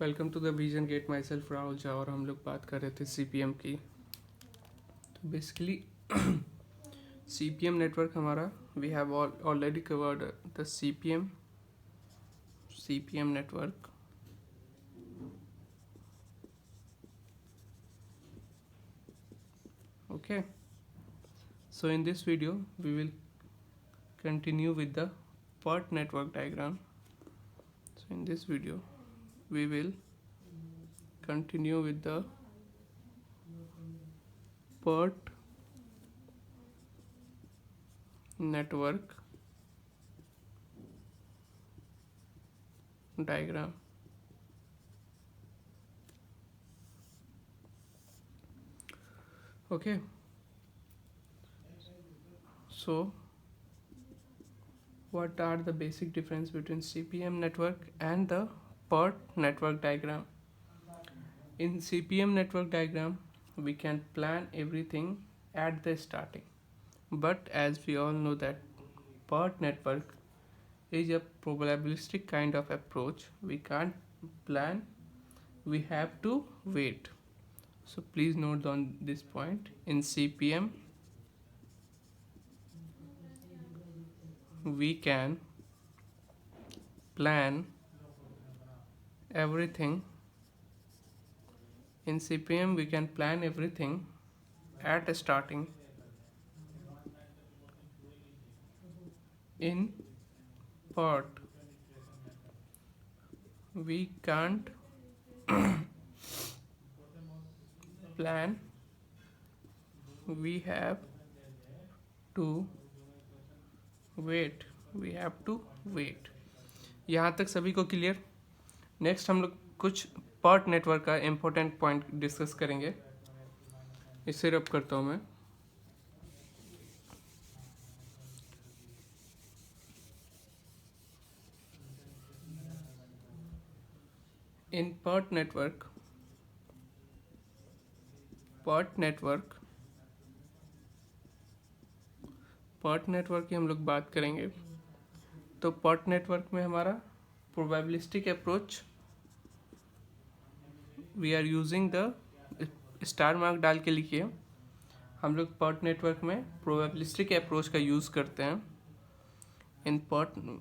Welcome to the vision get myself Rahul Jha. और हम लोग बात कर रहे थे CPM की। तो बेसिकली CPM नेटवर्क हमारा we have already covered the CPM network. Okay, so in this video we will continue with the PERT network diagram. So in this video we will continue with the PERT network diagram. Okay, so what are the basic difference between CPM network and the PERT network diagram? In CPM network diagram we can plan everything at the starting, but as we all know that PERT network is a probabilistic kind of approach. We can't plan, we have to wait. So please note on this point. In CPM we can plan everything. In CPM we can plan everything at starting. In PERT we can't plan, we have to wait. यहाँ तक सभी को clear? Next हम लोग कुछ PERT network का important point discuss करेंगे। इसे रब करता हूँ मैं। इन PERT नेटवर्क की हम लोग बात करेंगे। तो PERT नेटवर्क में हमारा probabilistic approach, we are using the star mark डाल के लिखिए। हम लोग PERT नेटवर्क में प्रोबेबिलिस्टिक अप्रोच का यूज़ करते हैं। इन PERT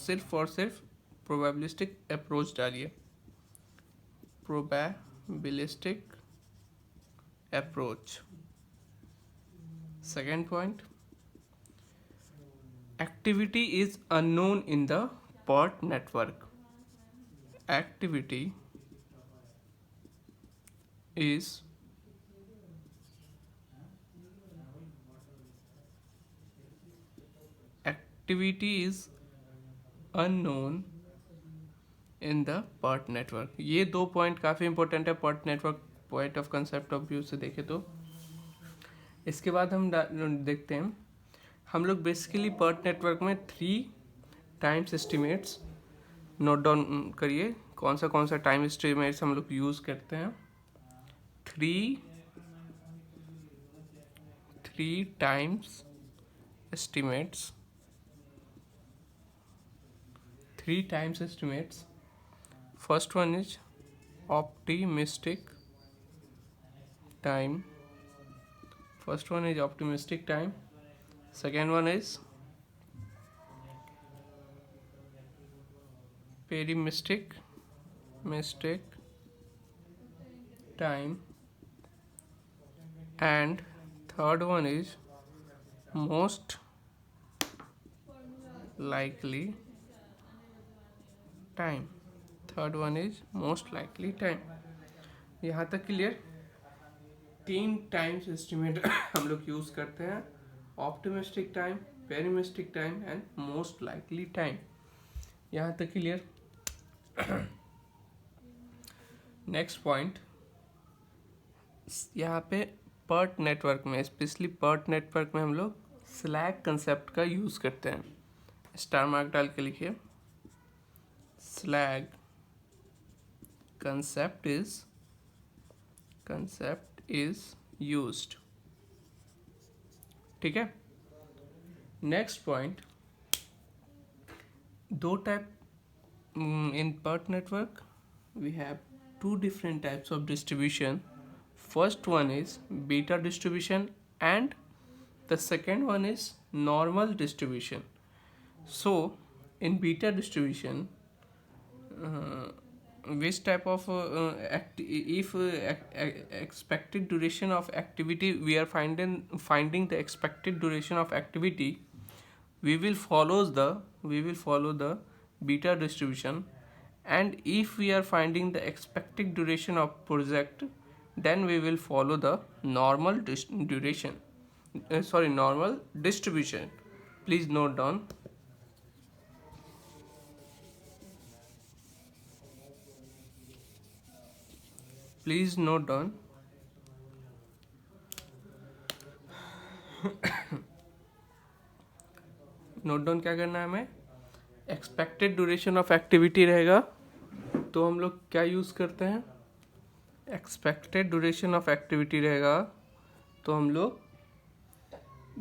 सिर्फ और सिर्फ प्रोबेबिलिस्टिक अप्रोच डालिए, probabilistic approach. Second point, activity is unknown in the PERT network. Activity is unknown in the PERT network. ये दो पॉइंट काफ़ी इंपॉर्टेंट है PERT network point of concept of view से देखें तो। इसके बाद हम देखते हैं, हम लोग बेसिकली PERT नेटवर्क में 3 टाइम्स एस्टिमेट्स नोट डाउन करिए। कौन सा टाइम एस्टिमेट्स हम लोग यूज़ करते हैं? 3 times estimates. 3 times estimates. First one is optimistic time. Second one is pessimistic time, and third one is most likely time. यहाँ तक क्लियर? 3 टाइम्स एस्टिमेट हम लोग यूज़ करते हैं, optimistic time, pessimistic time and most likely time. यहाँ तक clear? Next point, यहाँ पे PERT नेटवर्क में, स्पेशली PERT नेटवर्क में हम लोग स्लैग कंसेप्ट का यूज़ करते हैं। स्टार मार्क डाल के लिखिए, स्लैग concept is used। ठीक है। नेक्स्ट पॉइंट, दो type In PERT network we have two different types of distribution. First one is beta distribution and the second one is normal distribution. So in beta distribution, uh, which type of if expected duration of activity, we are finding the expected duration of activity, we will follow the beta distribution. And if we are finding the expected duration of project, then we will follow the normal normal distribution. Please note down. Please note down. Note down क्या करना है हमें? Expected duration of activity रहेगा, तो हम लोग क्या use करते हैं? एक्सपेक्टेड ड्यूरेशन ऑफ एक्टिविटी रहेगा तो हम लोग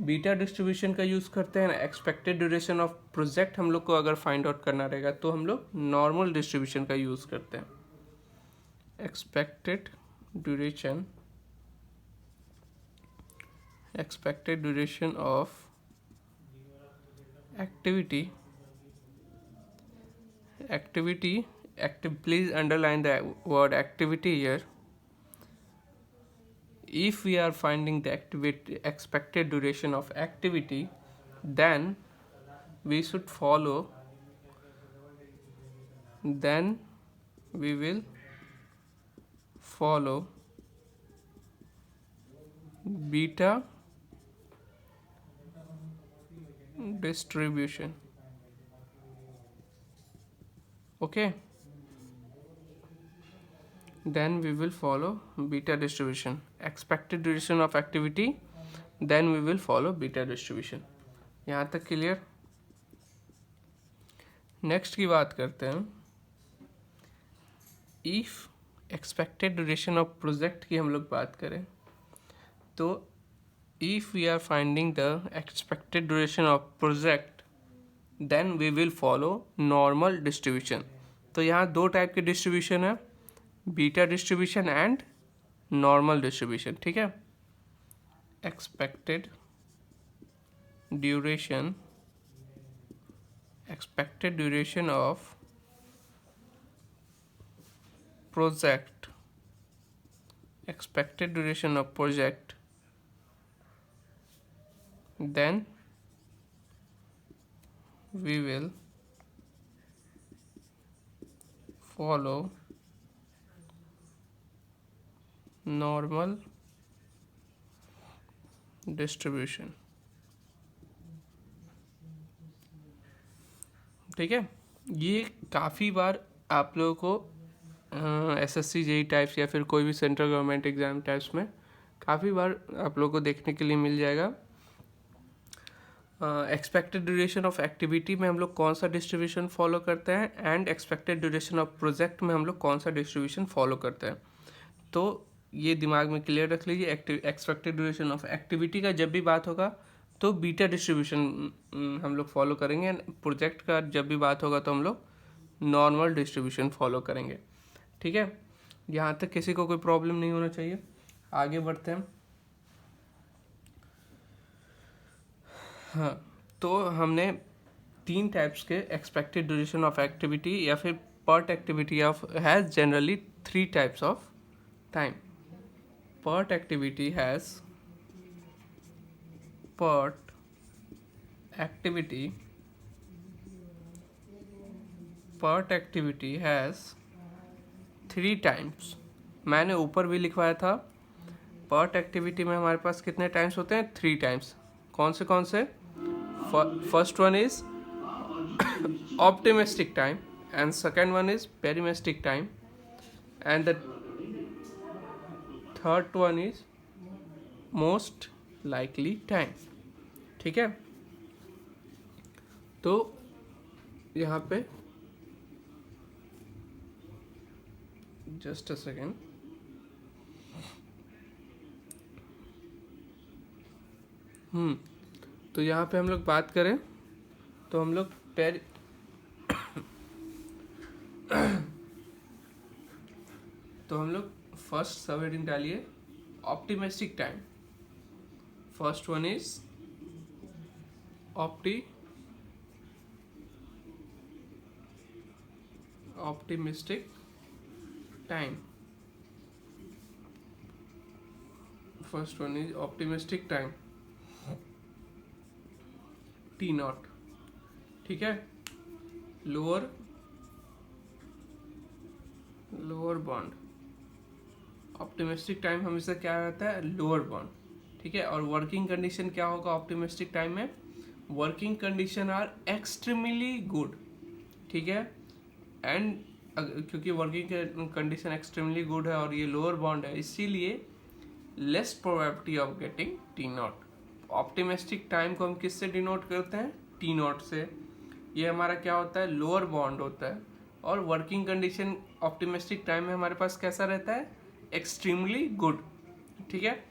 बीटा डिस्ट्रीब्यूशन का यूज़ करते हैं. एक्सपेक्टेड ड्यूरेशन ऑफ प्रोजेक्ट हम लोग को अगर फाइंड आउट करना रहेगा तो हम लोग नॉर्मल डिस्ट्रीब्यूशन का यूज़ करते हैं. expected duration of activity, please underline the word activity here. If we are finding the expected duration of activity, then we should follow, then we will follow beta distribution. Okay, then we will follow beta distribution. Expected duration of activity, then we will follow beta distribution. यहाँ तक clear? Next की बात करते हैं. If expected duration of project की हम लोग बात करें तो if we are finding the expected duration of project, then we will follow normal distribution. तो यहाँ दो टाइप के डिस्ट्रीब्यूशन है, beta distribution and normal distribution. ठीक है. expected duration of project, then we will follow normal distribution. ठीक है. ये काफ़ी बार आप लोगों को एसएससी जेई टाइप्स या फिर कोई भी सेंट्रल गवर्नमेंट एग्जाम टाइप्स में काफ़ी बार आप लोगों को देखने के लिए मिल जाएगा. एक्सपेक्टेड ड्यूरेशन ऑफ एक्टिविटी में हम लोग कौन सा डिस्ट्रीब्यूशन फॉलो करते हैं and expected duration of project में हम लोग कौन सा डिस्ट्रीब्यूशन फॉलो करते हैं. तो ये दिमाग में क्लियर रख लीजिए. एक्सपेक्टेड ड्यूरेशन ऑफ एक्टिविटी का जब भी बात होगा तो बीटा डिस्ट्रीब्यूशन हम लोग फॉलो करेंगे. प्रोजेक्ट का जब भी बात होगा तो हम लोग नॉर्मल डिस्ट्रीब्यूशन फॉलो करेंगे. ठीक है. यहाँ तक किसी को कोई प्रॉब्लम नहीं होना चाहिए. आगे बढ़ते हैं. हाँ, तो हमने तीन टाइप्स के एक्सपेक्टेड ड्यूरेशन ऑफ एक्टिविटी या फिर PERT activity of has generally three types of time. PERT activity has three times. मैंने ऊपर भी लिखवाया था. PERT एक्टिविटी में हमारे पास कितने टाइम्स होते हैं? 3 टाइम्स. कौन से? First one is optimistic time and second one is pessimistic time and the third one is most likely time. ठीक है. तो यहाँ पे जस्ट अ सेकेंड. तो यहाँ पे हम लोग बात करें तो हम लोग तो हम लोग फर्स्ट सब हेडिंग डालिए optimistic time. First one is optimistic time. First one is optimistic time T not. ठीक है. Lower bond. ऑप्टिमिस्टिक टाइम हमेशा क्या रहता है, लोअर बॉन्ड. ठीक है. और वर्किंग कंडीशन क्या होगा ऑप्टिमिस्टिक टाइम में, working condition are extremely good. ठीक है. एंड क्योंकि वर्किंग कंडीशन एक्सट्रीमली गुड है और ये लोअर बॉन्ड है, इसीलिए less probability of getting T not. Optimistic time को हम किससे डिनोट करते हैं, टी नॉट से. ये हमारा क्या होता है, लोअर बॉन्ड होता है. और वर्किंग कंडीशन ऑप्टिमिस्टिक टाइम में हमारे पास कैसा रहता है, एक्सट्रीमली गुड. ठीक है.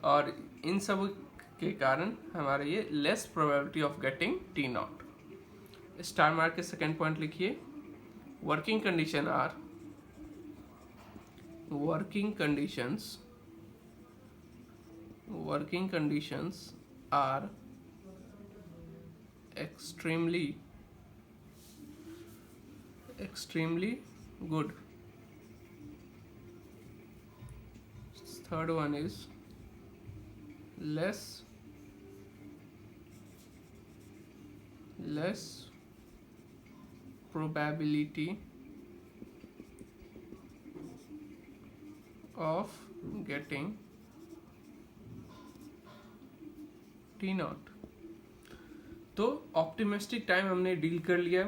और इन सब के कारण हमारा ये less probability of getting T not. Star mark के सेकेंड पॉइंट लिखिए. Working condition are working conditions are extremely good. Third one is less probability of getting T not. तो ऑप्टिमिस्टिक टाइम हमने डील कर लिया.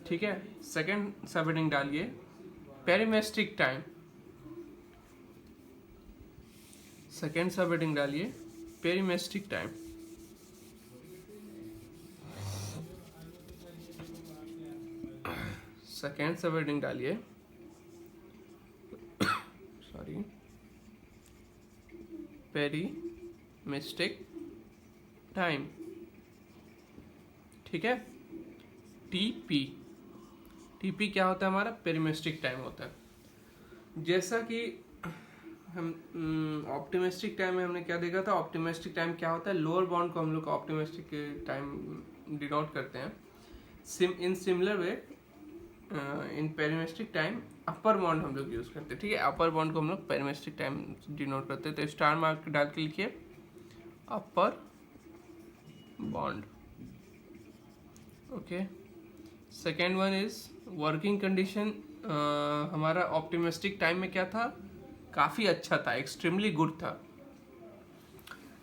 ठीक है. सेकेंड सब heading डालिए पेरिमेस्टिक टाइम. सेकेंड सब हेडिंग डालिए पेरिमेस्टिक टाइम. सेकेंड सब हेडिंग डालिए पेरिमेस्टिक टाइम. ठीक है. टीपी क्या होता है हमारा, पेरिमेस्टिक टाइम होता है. जैसा कि हम ऑप्टिमिस्टिक टाइम में हमने क्या देखा था, ऑप्टिमिस्टिक टाइम क्या होता है, लोअर बाउंड को हम लोग ऑप्टिमिस्टिक टाइम डिनोट करते हैं. In similar way in pessimistic time upper bound हम लोग यूज करते हैं. ठीक है. अपर बॉन्ड को हम लोग पेरिमेस्टिक टाइम डिनोट करते हैं. तो स्टार मार्क डाल के लिखिए upper bound. Okay. Second one is working condition. हमारा ऑप्टिमिस्टिक टाइम में क्या था, काफी अच्छा था, एक्सट्रीमली गुड था.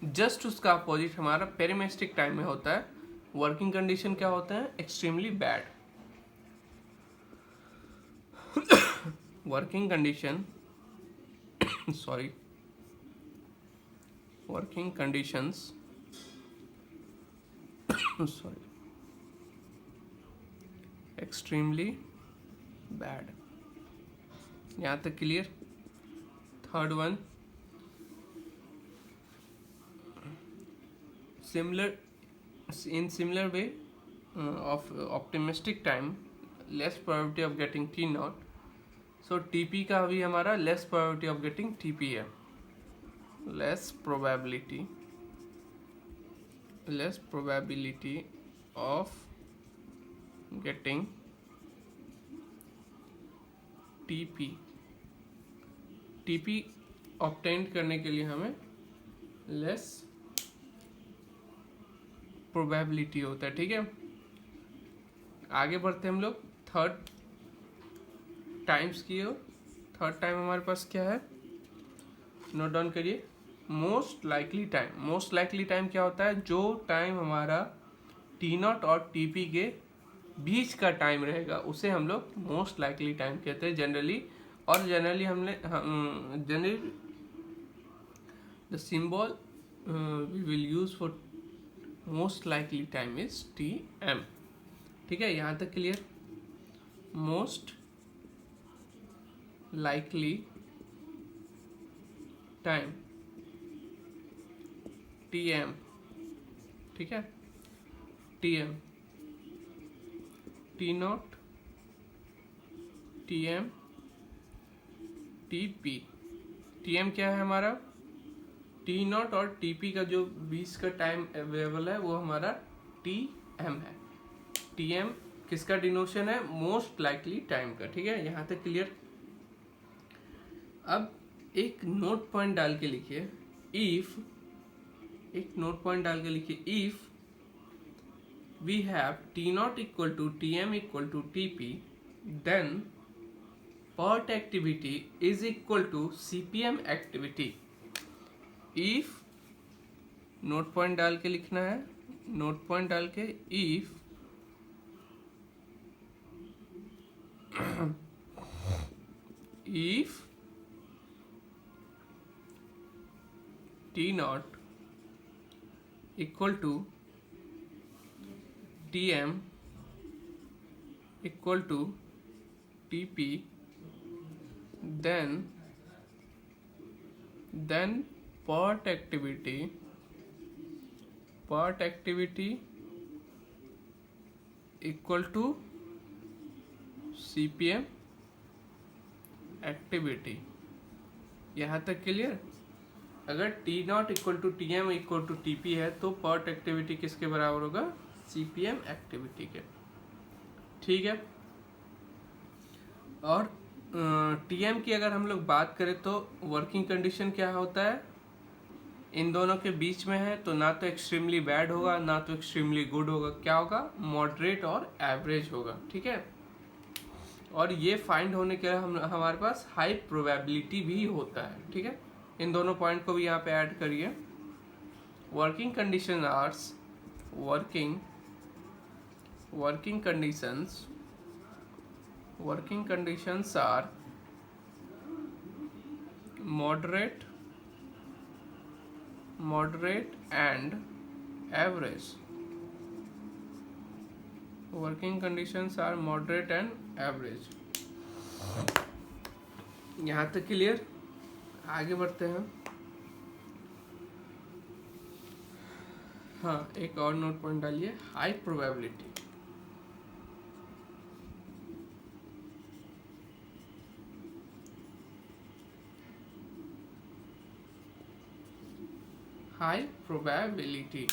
जस्ट उसका अपोजिट हमारा पेरिमेस्टिक टाइम में होता है. वर्किंग कंडीशन क्या होता है, extremely bad. working conditions extremely bad. यहाँ तक clear. Third one in similar way of optimistic time less probability of getting T naught. So TP का भी हमारा less probability of getting TP है. less probability of getting TP obtain करने के लिए हमें लेस प्रोबेबिलिटी होता है. ठीक है. आगे बढ़ते हम लोग थर्ड टाइम्स की ओर. थर्ड टाइम हमारे पास क्या है, नोट डाउन करिए. Most likely time. Most likely time क्या होता है, जो टाइम हमारा टी नॉट और टीपी के बीच का टाइम रहेगा उसे हम लोग मोस्ट लाइकली टाइम कहते हैं जनरली. और generally the symbol we will use for most likely time is TM. ठीक है. यहाँ तक clear. Most likely time TM. ठीक है. TM T not T M T P. T M क्या है हमारा, टी नॉट, और टी पी का जो बीच का टाइम अवेलेबल है वो हमारा टी एम है। टी एम किसका डिनोशन है, मोस्ट लाइकली टाइम का। ठीक है, यहाँ तक क्लियर। अब एक नोट पॉइंट डाल के लिखिए, इफ, एक नोट पॉइंट डाल के लिखिए, if we have T naught equal to Tm equal to Tp, then PERT activity is equal to CPM activity. If, note point डाल के लिखना है, नोट पॉइंट डाल के, if if T naught equal to Tm equal to Tp, then PERT activity equal to CPM activity. यहाँ तक clear. अगर T not equal to T M equal to T P है तो PERT एक्टिविटी किसके बराबर होगा, CPM एक्टिविटी के। ठीक है, और TM की अगर हम लोग बात करें तो वर्किंग कंडीशन क्या होता है, इन दोनों के बीच में है, तो ना तो एक्सट्रीमली बैड होगा ना तो एक्सट्रीमली गुड होगा, क्या होगा, मॉडरेट और एवरेज होगा। ठीक है, और ये फाइंड होने के लिए हमारे पास हाई प्रोबेबिलिटी भी होता है। ठीक है, इन दोनों पॉइंट को भी यहाँ पे ऐड करिए। Working condition are, working conditions are moderate and average. Working conditions are moderate and average. यहाँ तक क्लियर। आगे बढ़ते हैं। हाँ, एक और नोट पॉइंट डालिए, हाई प्रोबेबिलिटी। High probability.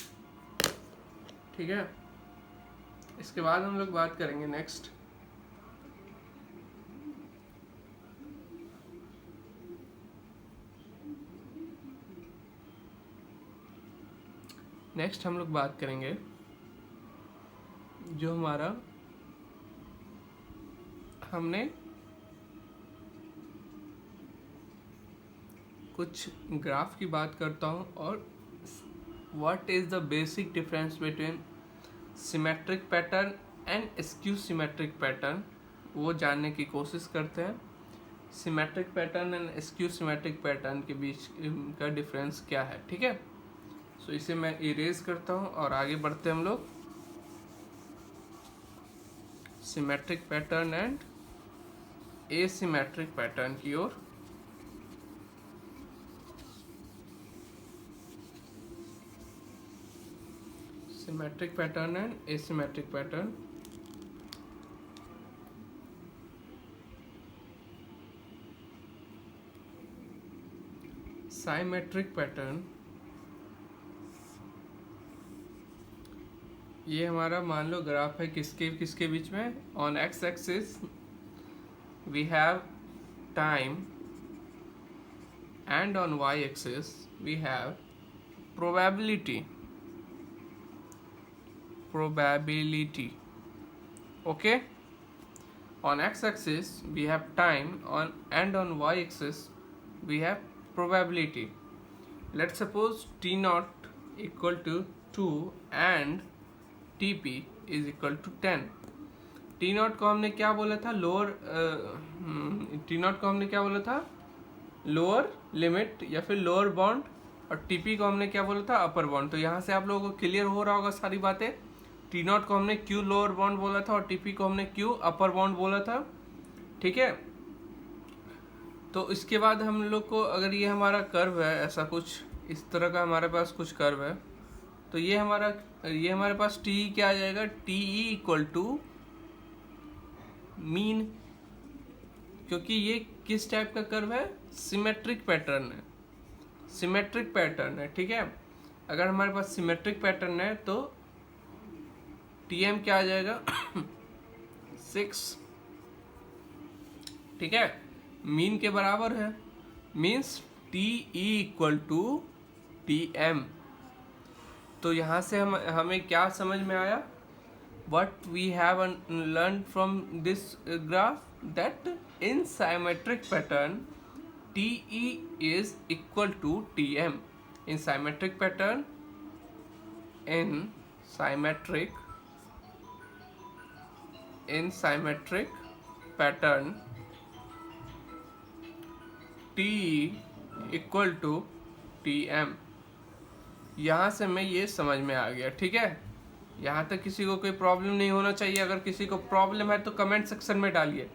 ठीक है, इसके बाद हम लोग बात करेंगे नेक्स्ट, हम लोग बात करेंगे जो हमारा, हमने कुछ ग्राफ की बात करता हूँ और what is the basic difference between symmetric pattern and skew symmetric pattern, वो जानने की कोशिश करते हैं। Symmetric pattern and skew symmetric pattern के बीच का डिफरेंस क्या है। ठीक है, सो इसे मैं इरेज करता हूँ और आगे बढ़ते हैं हम लोग symmetric pattern and asymmetric pattern की ओर। Symmetric pattern and asymmetric pattern. Symmetric pattern, ये हमारा मान लो ग्राफ है किसके बीच में, on X axis we have time and on Y axis we have probability. Okay, on x axis we have time, and on y axis we have probability. Let's suppose t naught equal to 2 and tp is equal to 10. t naught को हमने क्या बोला था, lower limit या फिर lower bound, और TP को हमने क्या बोला था, अपर बाउंड। तो यहाँ से आप लोगों को क्लियर हो रहा होगा सारी बातें। टी नॉट को हमने क्यू लोअर बाउंड बोला था और टीपी को हमने क्यू अपर बाउंड बोला था। ठीक है, तो इसके बाद हम लोग को, अगर ये हमारा कर्व है, ऐसा कुछ इस तरह का हमारे पास कुछ कर्व है, तो ये हमारे पास टी क्या आ जाएगा, टी इक्वल टू मीन क्योंकि ये किस टाइप का कर्व है, सिमेट्रिक पैटर्न है, सिमेट्रिक पैटर्न है, ठीक है। अगर हमारे पास सिमेट्रिक पैटर्न है तो Tm क्या आ जाएगा 6, ठीक है, मीन के बराबर है, मीन्स TE=Tm। तो यहाँ से हमें क्या समझ में आया, what we have learned from this graph, that in symmetric pattern TE is equal to Tm. In symmetric pattern, in symmetric pattern TE equal to Tm। यहाँ से मैं ये समझ में आ गया, ठीक है। यहाँ तक किसी को कोई प्रॉब्लम नहीं होना चाहिए। अगर किसी को प्रॉब्लम है तो कमेंट सेक्शन में डालिए।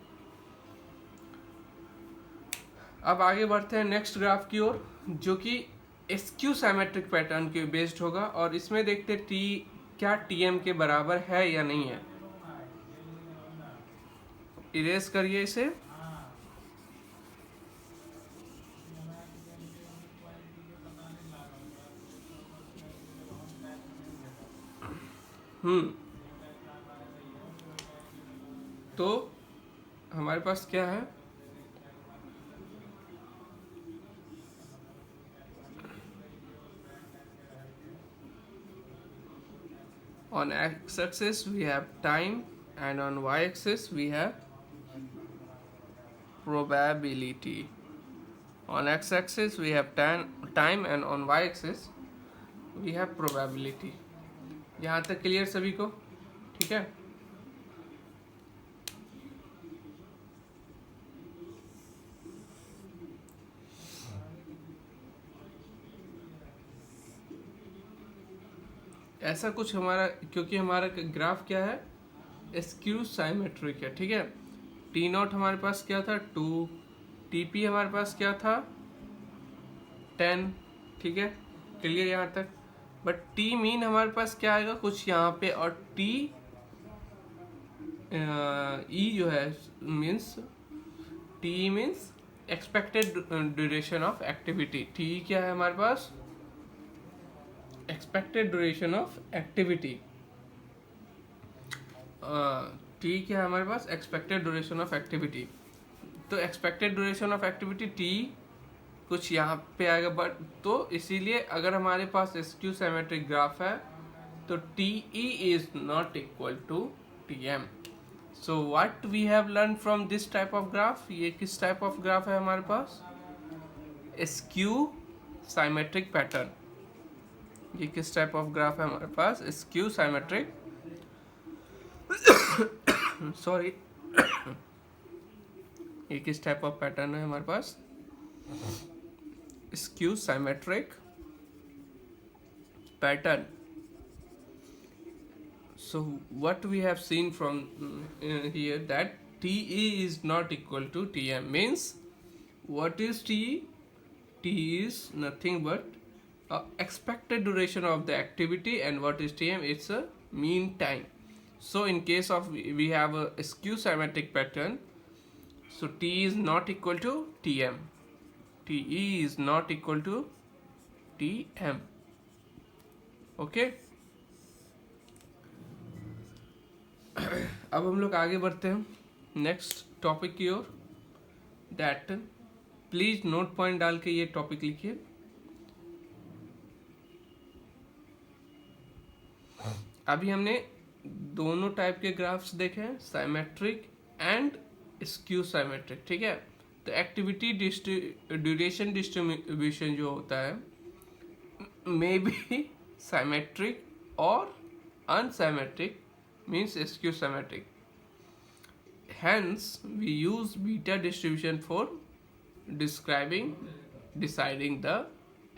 अब आगे बढ़ते हैं नेक्स्ट ग्राफ की ओर, जो कि स्क्यू साइमेट्रिक पैटर्न के बेस्ड होगा, और इसमें देखते हैं टी क्या टीएम के बराबर है या नहीं है। इरेज करिए इसे। तो हमारे पास क्या है, on x-axis we have time and on y-axis we have probability. On x-axis we have time and on y-axis we have probability. यहाँ तक क्लियर सभी को, ठीक है। ऐसा कुछ हमारा, क्योंकि हमारा ग्राफ क्या है, स्क्यू साइमेट्रिक है, ठीक है। टी नॉट हमारे पास क्या था 2, टीपी हमारे पास क्या था 10, ठीक है, क्लियर यहाँ तक। बट टी मीन हमारे पास क्या आएगा कुछ यहाँ पे, और टी ई जो है means T means expected duration of activity. T क्या है हमारे पास, expected duration of activity. T क्या है हमारे पास, एक्सपेक्टेड ड्यूरेशन ऑफ एक्टिविटी। तो expected duration of activity T कुछ यहाँ पे आएगा, बट तो इसीलिए अगर हमारे पास स्क्यू सिमेट्रिक ग्राफ है तो T E is not equal to T M. So what we have learn from this type of graph, ये किस टाइप ऑफ ग्राफ है हमारे पास, स्क्यू साइमेट्रिक पैटर्न। ये किस टाइप ऑफ ग्राफ है हमारे पास, स्क्यू साइमेट्रिक सॉरी ये किस टाइप ऑफ पैटर्न है हमारे पास, skew symmetric pattern. So what we have seen from here that TE is not equal to TM, means what is TE? TE is nothing but expected duration of the activity, and what is TM? It's a mean time. So in case of we have a skew symmetric pattern, so T is not equal to TM, TE is not equal to TM, okay। अब हम लोग आगे बढ़ते हैं next topic की ओर, that please note point डाल के ये टॉपिक लिखिए। अभी हमने दोनों टाइप के ग्राफ्स देखे हैं, साइमेट्रिक एंड स्क्यू साइमेट्रिक, ठीक है। तो एक्टिविटी ड्यूरेशन डिस्ट्रीब्यूशन जो होता है मे बी साइमेट्रिक और अनसाइमेट्रिक, means skew symmetric. Hence we use beta distribution for deciding the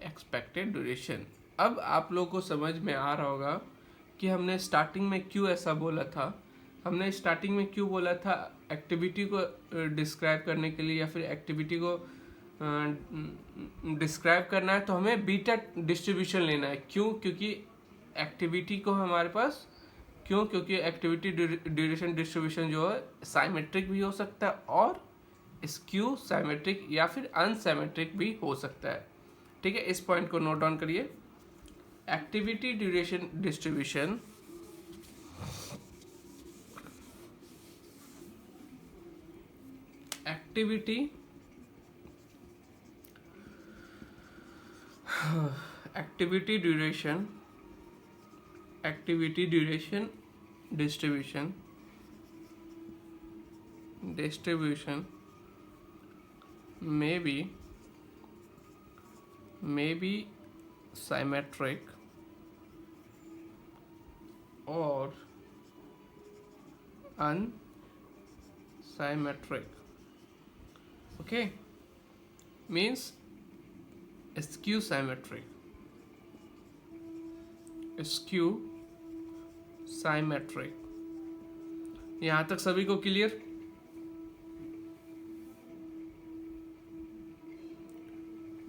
expected duration. अब आप लोगों को समझ में आ रहा होगा कि हमने स्टार्टिंग में क्यों ऐसा बोला था। हमने स्टार्टिंग में क्यों बोला था, एक्टिविटी को डिस्क्राइब करने के लिए या फिर एक्टिविटी को डिस्क्राइब करना है तो हमें बीटा डिस्ट्रीब्यूशन लेना है। क्यों? क्योंकि एक्टिविटी को हमारे पास क्योंकि एक्टिविटी ड्यूरेशन डिस्ट्रीब्यूशन जो है साइमेट्रिक भी हो सकता है और स्क्यू साइमेट्रिक या फिर अनसाइमेट्रिक भी हो सकता है। ठीक है, इस पॉइंट को नोट डाउन करिए। Activity duration distribution activity activity duration distribution may be symmetric or unsymmetric. Okay, means skew symmetric. यहां तक सभी को क्लियर?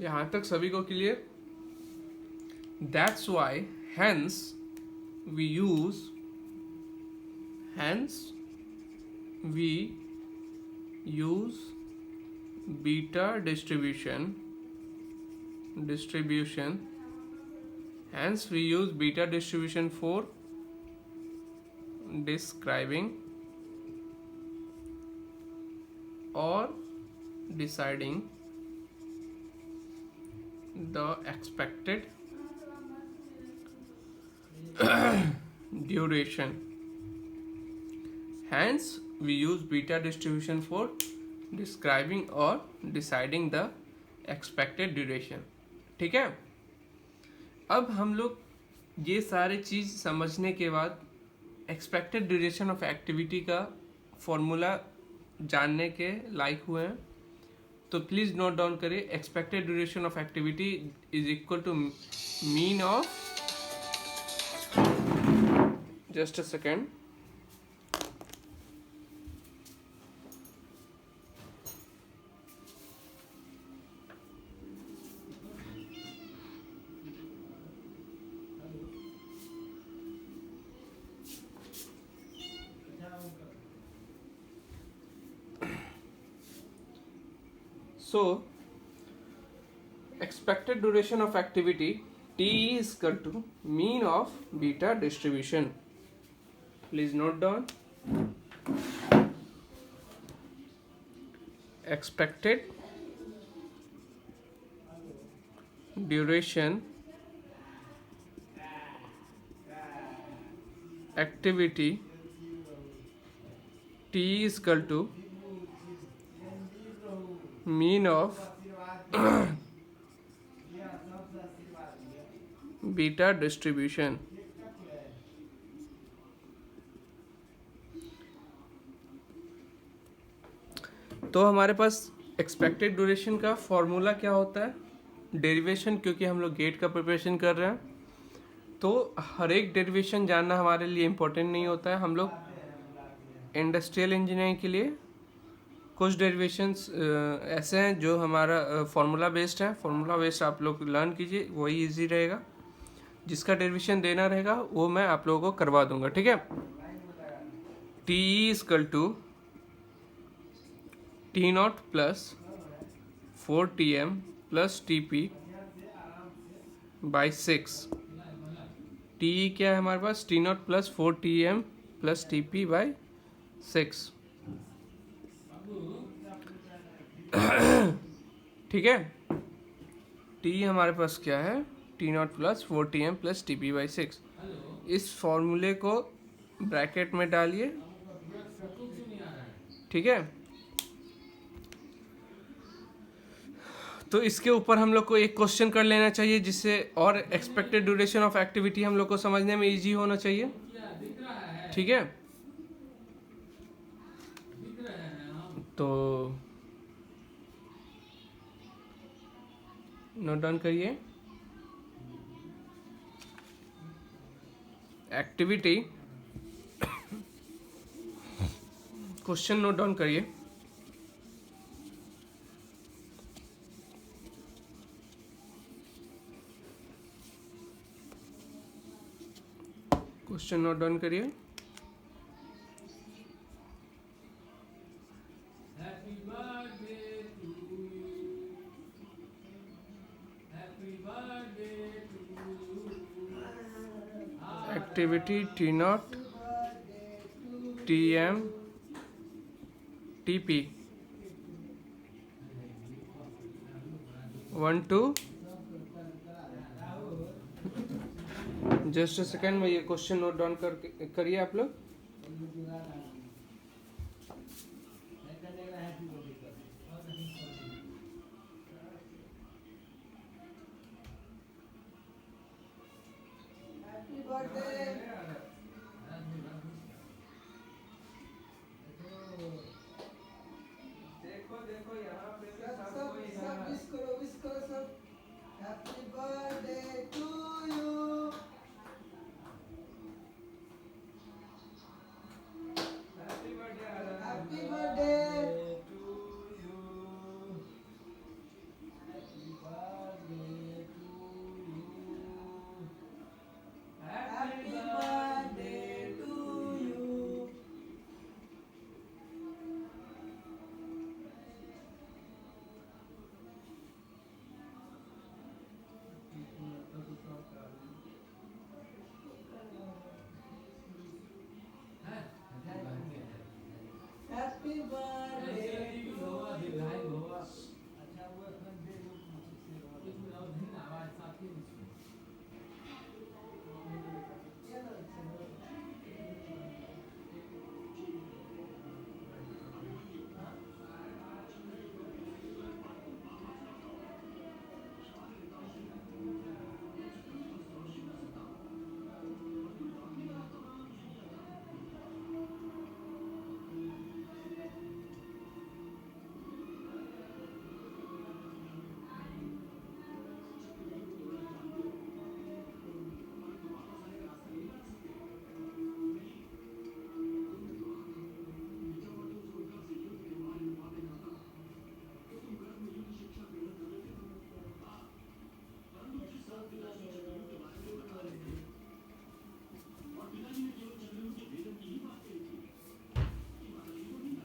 यहां तक सभी को clear? That's why hence we use beta distribution. Hence we use beta distribution for describing or deciding the expected duration. Hence we use beta distribution for describing or deciding the expected duration. ठीक है, अब हम लोग ये सारे चीज समझने के बाद एक्सपेक्टेड ड्यूरेशन ऑफ एक्टिविटी का फॉर्मूला जानने के लायक हुए हैं। तो प्लीज नोट डाउन करिए, expected duration of activity is equal to mean of, just a second, so expected duration of activity T is equal to mean of beta distribution. Please note down, expected duration activity T is equal to mean of beta distribution. तो हमारे पास expected duration का formula क्या होता है, derivation, क्योंकि हम लोग गेट का प्रिपरेशन कर रहे हैं तो हर एक डेरिवेशन जानना हमारे लिए इम्पोर्टेंट नहीं होता है। हम लोग इंडस्ट्रियल इंजीनियरिंग के लिए कुछ डेरिवेशंस ऐसे हैं जो हमारा फॉर्मूला बेस्ड है। फॉर्मूला बेस्ड आप लोग लर्न कीजिए, वही इजी रहेगा। जिसका डेरिवेशन देना रहेगा वो मैं आप लोगों को करवा दूंगा। ठीक है, T is equal to T not plus 4Tm plus TP by 6। T क्या है हमारे पास, T not plus 4Tm plus TP by 6। ठीक है, टी हमारे पास क्या है, T not plus 4Tm plus TP by 6। इस फॉर्मूले को ब्रैकेट में डालिए। ठीक है, तो इसके ऊपर हम लोग को एक क्वेश्चन कर लेना चाहिए जिससे और एक्सपेक्टेड ड्यूरेशन ऑफ एक्टिविटी हम लोग को समझने में इजी होना चाहिए। ठीक है, तो नोट डाउन करिए, एक्टिविटी, क्वेश्चन नोट डाउन करिए। क्वेश्चन नोट डाउन करिए। Happy birthday activity T not T M T P 1 to just a second में ये क्वेश्चन नोट डाउन करिए आप लोग।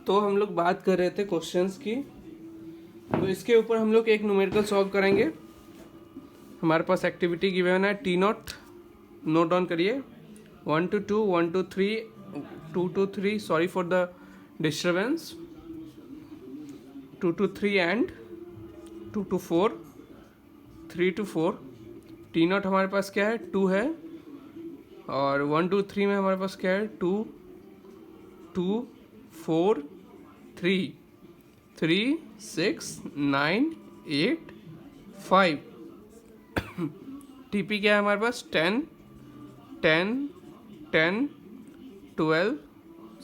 तो हम लोग बात कर रहे थे क्वेश्चंस की, तो इसके ऊपर हम लोग एक न्यूमेरिकल सॉल्व करेंगे। हमारे पास एक्टिविटी गिवन है टी नॉट, नोट डाउन करिए 1 to 2, 1 to 3, 2 to 3, sorry for the disturbance, 2 to 3 and 2 to 4, 3 to 4। T not हमारे पास क्या है 2 है, और 1 to 3 में हमारे पास क्या है 2, 2, 4, 3, 3, 6, 9, 8, 5। टीपी क्या है हमारे पास 10, 10, 10, 12,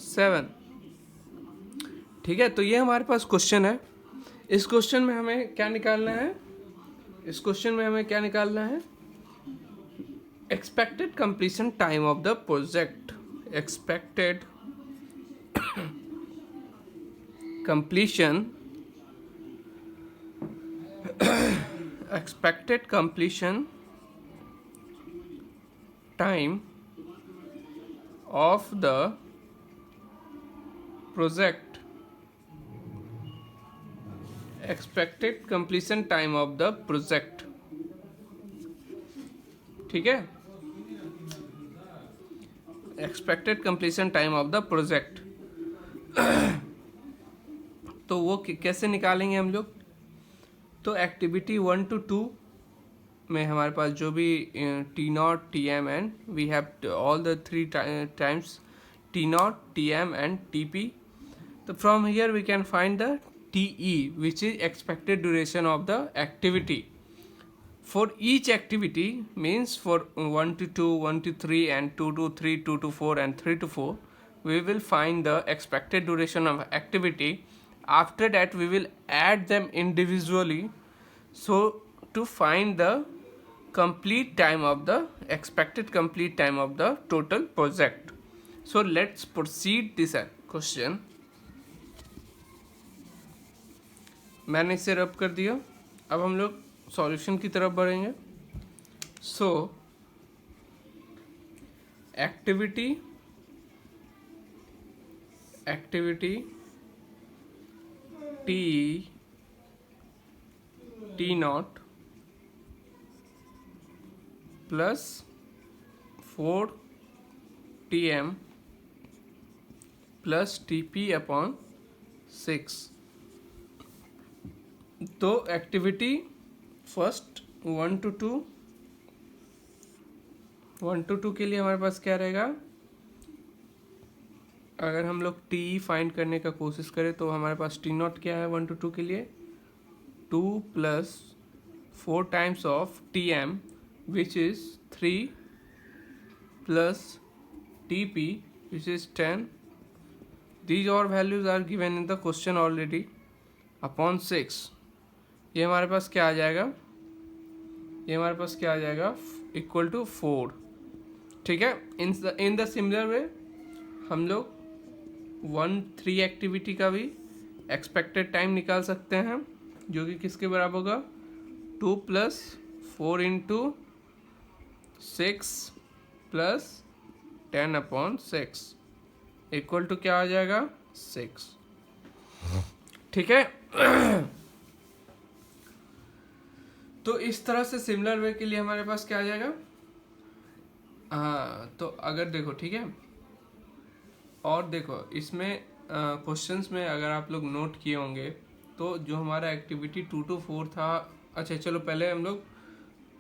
7। ठीक है, तो ये हमारे पास क्वेश्चन है। इस क्वेश्चन में हमें क्या निकालना है, इस क्वेश्चन में हमें क्या निकालना है, expected completion time of the project. Expected completion expected completion time of the project, expected completion time of the project। ठीक है, expected completion time of the project। तो वो कैसे निकालेंगे हम लोग, तो एक्टिविटी 1 to 2 में हमारे पास जो भी T not T M and we have all the 3 times T not T M and T P. तो from here we can find the T E which is expected duration of the activity for each activity, means for 1 to 2, 1 to 3 and 2 to 3, 2 to 4 and 3 to 4 we will find the expected duration of activity. After that we will add them individually, so to find the complete time of the expected complete time of the total project. So let's proceed this question। मैंने इसे रब कर दिया, अब हम लोग solution की तरफ बढ़ेंगे। So activity T not plus 4 T M plus T P upon 6। तो एक्टिविटी फर्स्ट 1 to 2 के लिए हमारे पास क्या रहेगा, अगर हम लोग टी फाइंड करने का कोशिश करें तो हमारे पास टी नॉट क्या है 1 to 2 के लिए 2 + 4 times of Tm which is 3 plus Tp which is 10. These all values are given in the question already upon 6. ये हमारे पास क्या आ जाएगा, ये हमारे पास क्या आ जाएगा इक्वल टू 4। ठीक है, इन द सिमिलर वे हम लोग 1-3 एक्टिविटी का भी एक्सपेक्टेड टाइम निकाल सकते हैं, जो कि किसके बराबर होगा 2 + 4 × 6 + 10/6 इक्वल टू क्या आ जाएगा 6। ठीक है। तो इस तरह से सिमिलर वे के लिए हमारे पास क्या आ जाएगा, हाँ तो अगर देखो ठीक है, और देखो इसमें क्वेश्चंस में अगर आप लोग नोट किए होंगे तो जो हमारा एक्टिविटी 2 to 4 था, अच्छा चलो पहले हम लोग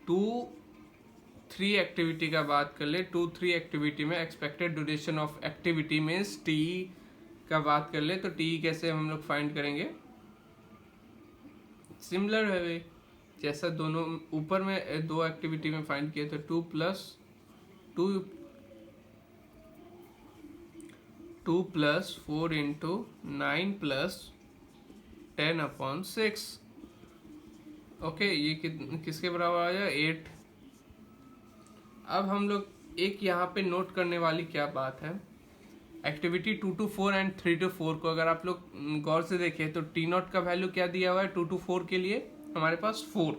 2-3 एक्टिविटी का बात कर ले। 2-3 एक्टिविटी में expected duration of activity means T का बात कर ले, तो टी कैसे हम लोग फाइंड करेंगे, सिमिलर है जैसा दोनों ऊपर में 2 एक्टिविटी में फाइंड किए थे 2 + 4 × 9 + 10/6। ओके, ये किसके बराबर आ जाए 8। अब हम लोग एक यहाँ पे नोट करने वाली क्या बात है, एक्टिविटी 2 to 4 एंड 3 to 4 को अगर आप लोग गौर से देखें तो टी नॉट का वैल्यू क्या दिया हुआ है 2 to 4 के लिए हमारे पास 4,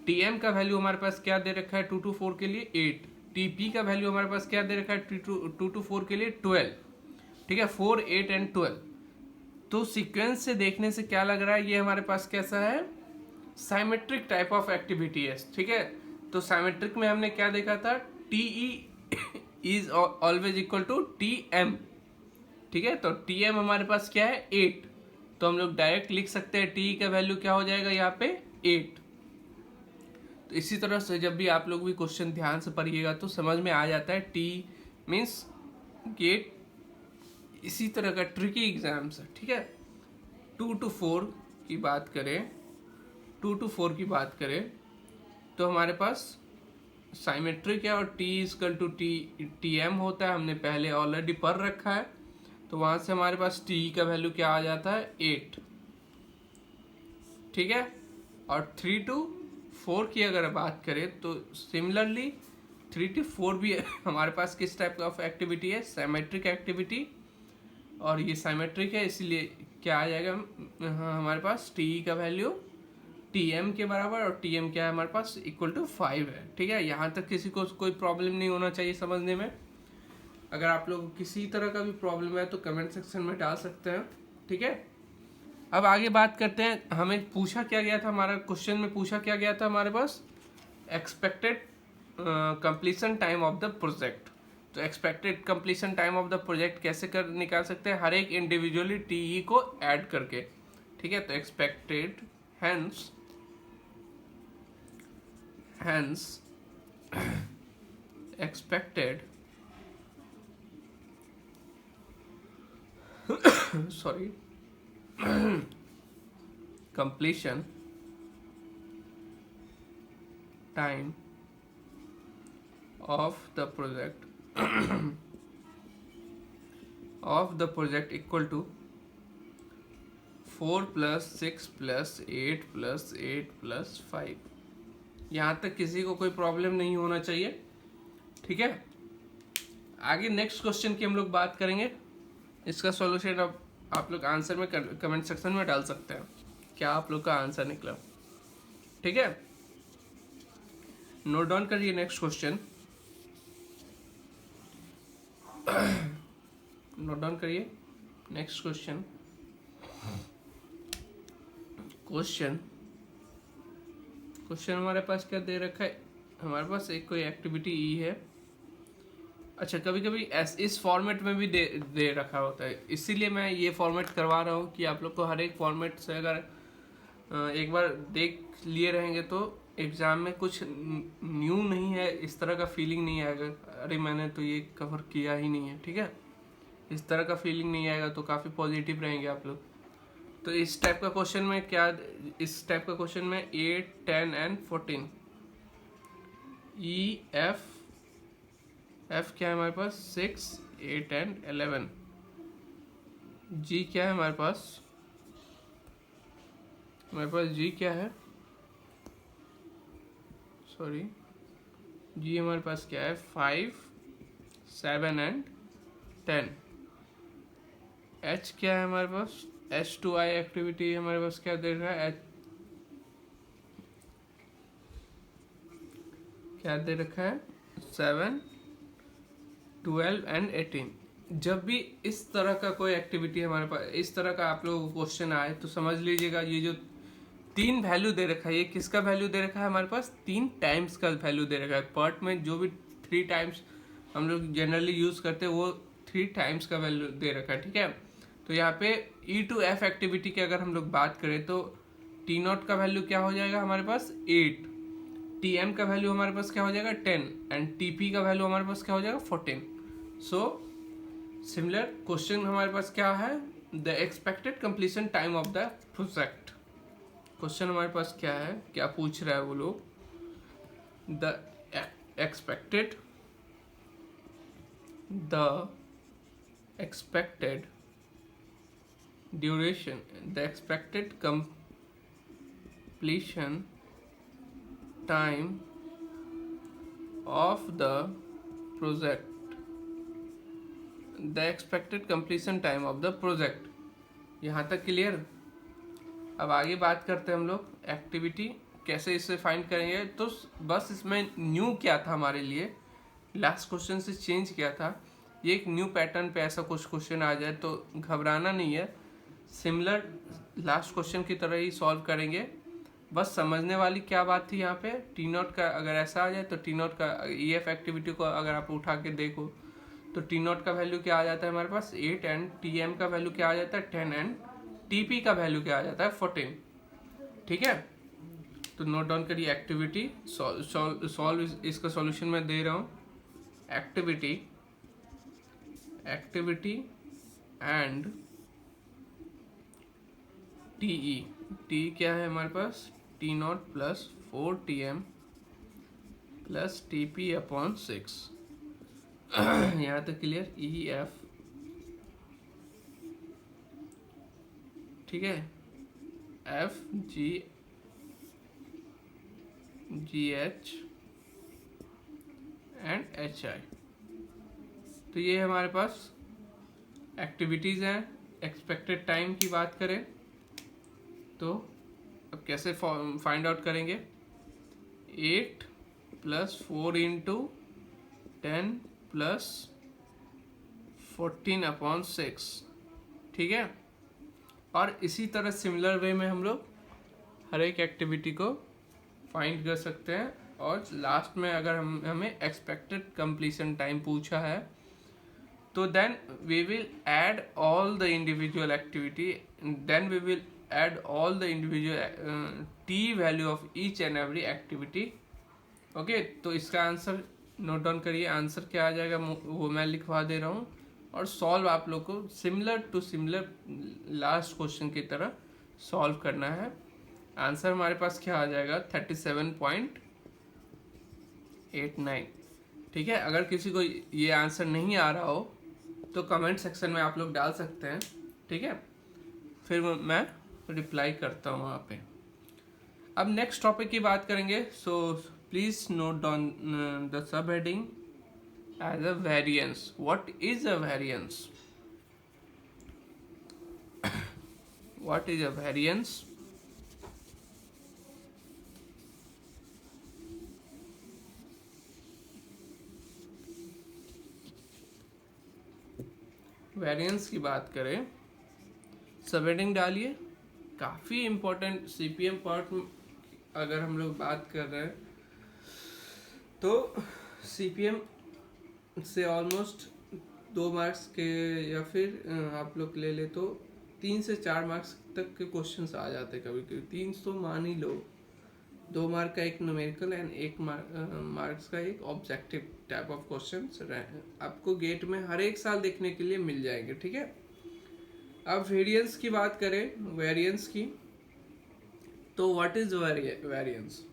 टी एम का वैल्यू हमारे पास क्या दे रखा है 2 to 4 के लिए 8, टी पी का वैल्यू हमारे पास क्या दे रखा है 2 to 4 के लिए 12। ठीक है, 4, 8 एंड 12। तो सीक्वेंस से देखने से क्या लग रहा है, ये हमारे पास कैसा है साइमेट्रिक टाइप ऑफ एक्टिविटी है। ठीक है, तो साइमेट्रिक में हमने क्या देखा था T E is always equal to T M. ठीक है, तो टी एम हमारे पास क्या है 8, तो हम लोग डायरेक्ट लिख सकते हैं टी का वैल्यू क्या हो जाएगा यहाँ पे 8। तो इसी तरह से जब भी आप लोग भी क्वेश्चन ध्यान से पढ़िएगा तो समझ में आ जाता है टी मीन्स गेट इसी तरह का ट्रिकी एग्जाम्स है। ठीक है, 2 to 4 की बात करें, 2 to 4 की बात करें तो हमारे पास साइमेट्रिक है और T equal to T M होता है, हमने पहले ऑलरेडी पढ़ रखा है, तो वहां से हमारे पास टी का वैल्यू क्या आ जाता है 8। ठीक है, और 3 to 4 की अगर बात करें तो सिमिलरली 3 to 4 भी हमारे पास किस टाइप ऑफ एक्टिविटी है साइमेट्रिक एक्टिविटी, और ये साइमेट्रिक है इसलिए क्या आ जाएगा हमारे पास टी का वैल्यू टी एम के बराबर, और टी एम क्या है हमारे पास इक्वल टू 5 है। ठीक है, यहाँ तक किसी को कोई प्रॉब्लम नहीं होना चाहिए समझने में। अगर आप लोग किसी तरह का भी प्रॉब्लम है तो कमेंट सेक्शन में डाल सकते हैं। ठीक है, अब आगे बात करते हैं, हमें पूछा क्या गया था, हमारा क्वेश्चन में पूछा क्या गया था हमारे पास expected completion time of the project. तो expected completion time of the project कैसे कर निकाल सकते हैं, हर एक इंडिविजुअली टीई को ऐड करके। ठीक है, तो expected hence expected sorry completion time of the project equal to 4 + 6 + 8 + 8 + 5। यहाँ तक किसी को कोई प्रॉब्लम नहीं होना चाहिए। ठीक है, आगे नेक्स्ट क्वेश्चन की हम लोग बात करेंगे, इसका सॉल्यूशन अब आप लोग आंसर में कमेंट सेक्शन में डाल सकते हैं क्या आप लोग का आंसर निकला। ठीक है, नोट डाउन करिए नेक्स्ट क्वेश्चन, नोट डाउन करिए नेक्स्ट क्वेश्चन। क्वेश्चन हमारे पास क्या दे रखा है, हमारे पास एक कोई एक्टिविटी ई है। अच्छा, कभी कभी इस फॉर्मेट में भी दे रखा होता है, इसीलिए मैं ये फॉर्मेट करवा रहा हूँ कि आप लोग को हर एक फॉर्मेट से अगर एक बार देख लिए रहेंगे तो एग्ज़ाम में कुछ न्यू नहीं है, इस तरह का फीलिंग नहीं आएगा, अरे मैंने तो ये कवर किया ही नहीं है, ठीक है, इस तरह का फीलिंग नहीं आएगा, तो काफ़ी पॉजिटिव रहेंगे आप लोग। तो इस टाइप का क्वेश्चन में क्या, इस टाइप का क्वेश्चन में 8, 10 एंड 14, ई एफ, एफ क्या है हमारे पास 6, 8 एंड 11, जी क्या है हमारे पास जी क्या है, सॉरी, जी हमारे पास क्या है 5, 7 एंड 10, एच क्या है हमारे पास, H2I एक्टिविटी हमारे पास क्या दे रहा है, क्या दे रखा है 7, 12 एंड 18। जब भी इस तरह का कोई एक्टिविटी हमारे पास, इस तरह का आप लोगों को क्वेश्चन आए तो समझ लीजिएगा ये जो 3 वैल्यू दे रखा है, ये किसका वैल्यू दे रखा है हमारे पास, 3 टाइम्स का वैल्यू दे रखा है। पार्ट में जो भी 3 टाइम्स हम लोग जनरली यूज करते हैं वो 3 टाइम्स का वैल्यू दे रखा है, ठीक है। तो यहाँ पे E2F एक्टिविटी की अगर हम लोग बात करें तो T0 का वैल्यू क्या हो जाएगा हमारे पास 8, TM का वैल्यू हमारे पास क्या हो जाएगा 10 एंड TP का वैल्यू हमारे पास क्या हो जाएगा 14। सो सिमिलर क्वेश्चन हमारे पास क्या है, the expected completion time of the project. Question हमारे पास क्या है, क्या पूछ रहा है वो लोग, the expected duration, the expected completion time of the project, the expected completion time of the project। यहाँ तक क्लियर। अब आगे बात करते हैं हम लोग एक्टिविटी कैसे इसे फाइंड करेंगे। तो बस इसमें न्यू क्या था हमारे लिए, लास्ट क्वेश्चन से चेंज किया था, ये एक न्यू पैटर्न पे ऐसा कुछ क्वेश्चन आ जाए तो घबराना नहीं है, सिमिलर लास्ट क्वेश्चन की तरह ही सॉल्व करेंगे। बस समझने वाली क्या बात थी यहाँ पे, T0 का अगर ऐसा आ जाए तो T0 का EF एक्टिविटी को अगर आप उठा के देखो तो T0 का वैल्यू क्या आ जाता है हमारे पास 8 एंड TM का वैल्यू क्या आ जाता है 10 एंड TP का वैल्यू क्या आ जाता है 14, ठीक है। तो नोट डाउन करिए एक्टिविटी, सॉल्व इसका सॉल्यूशन मैं दे रहा हूँ। एक्टिविटी एंड TE, T क्या है हमारे पास T0 plus 4TM plus TP upon 6, यहाँ तक क्लियर। EF, ठीक है, GH एंड HI। तो ये हमारे पास एक्टिविटीज़ हैं। एक्सपेक्टेड टाइम की बात करें तो अब कैसे फाइंड आउट करेंगे, 8 प्लस 4 इंटू 10 प्लस 14 अपॉन 6, ठीक है। और इसी तरह सिमिलर वे में हम लोग हर एक एक्टिविटी को फाइंड कर सकते हैं। और लास्ट में अगर हमें एक्सपेक्टेड कंप्लीशन टाइम पूछा है तो then we will add all the individual activity, then we will add all the individual t value of each and every activity, okay. तो इसका आंसर नोट डाउन करिए, आंसर क्या आ जाएगा वो मैं लिखवा दे रहा हूँ, और सॉल्व आप लोग को similar to similar last question की तरह सॉल्व करना है। आंसर हमारे पास क्या आ जाएगा 37.89, ठीक है। अगर किसी को ये आंसर नहीं आ रहा हो तो कमेंट सेक्शन में आप लोग डाल सकते हैं, ठीक है, फिर मैं रिप्लाई करता हूँ वहाँ पे। अब नेक्स्ट टॉपिक की बात करेंगे। So please note down the subheading as a variance. What is a variance? What is a variance? Variance की बात करें, सब हेडिंग डालिए, काफ़ी इम्पोर्टेंट CPM पार्ट में अगर हम लोग बात कर रहे हैं तो CPM से ऑलमोस्ट 2 मार्क्स के, या फिर आप लोग ले ले तो 3 से 4 मार्क्स तक के क्वेश्चंस आ जाते हैं कभी कभी। 3 तो मान ही लो, 2 मार्क का एक न्यूमेरिकल एंड 1 मार्क्स का एक ऑब्जेक्टिव टाइप ऑफ क्वेश्चंस आपको गेट में हर एक साल देखने के लिए मिल जाएंगे, ठीक है। अब वेरिएंस की बात करें, वेरिएंस की, तो what is variance?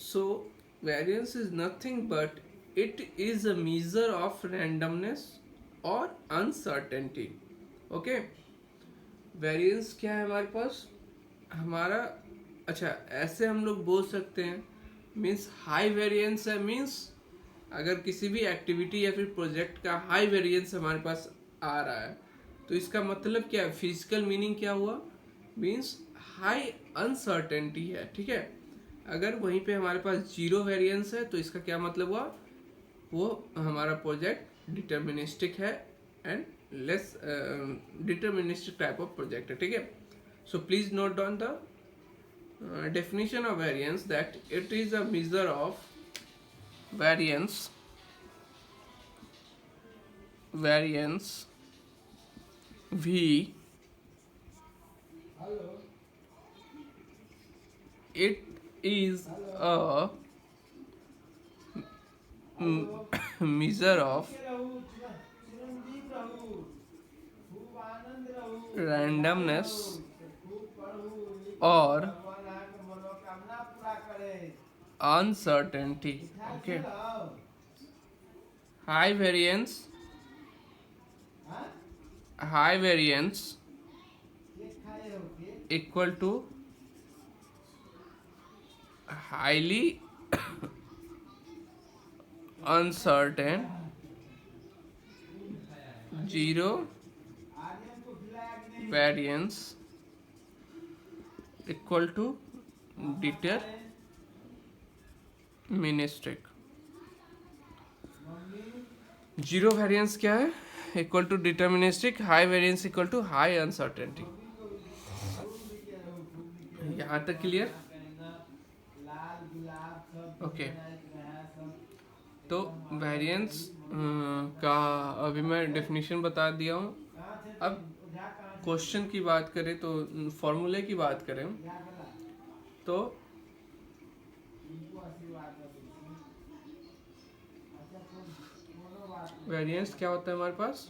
So variance is nothing but it is a measure of randomness और अनसर्टेनिटी। ओके, वेरिएंस क्या है हमारे पास? हमारा, अच्छा ऐसे हम लोग बोल सकते हैं, मीन्स हाई वेरिएंस है, मीन्स अगर किसी भी एक्टिविटी या फिर प्रोजेक्ट का हाई वेरिएंस हमारे पास आ रहा है तो इसका मतलब क्या है, फिजिकल मीनिंग क्या हुआ, मीन्स हाई अनसर्टेनिटी है, ठीक है। अगर वहीं पे हमारे पास 0 वेरिएंस है तो इसका क्या मतलब हुआ, वो हमारा प्रोजेक्ट डिटर्मिनिस्टिक है and less deterministic type of project है, ठीक है। सो please note down the definition of variance, that it is a measure of variance v, it is a measure of randomness or uncertainty. Okay, high variance equal to highly uncertain, 0 variance equal to deterministic। 0 variance क्या है, equal to deterministic, high variance equal to high uncertainty. यहाँ तक clear? Okay, तो variance का अभी मैं definition बता दिया हूँ। अब क्वेश्चन की बात करें तो फॉर्मूले की बात करें तो वेरिएंस क्या होता है हमारे पास,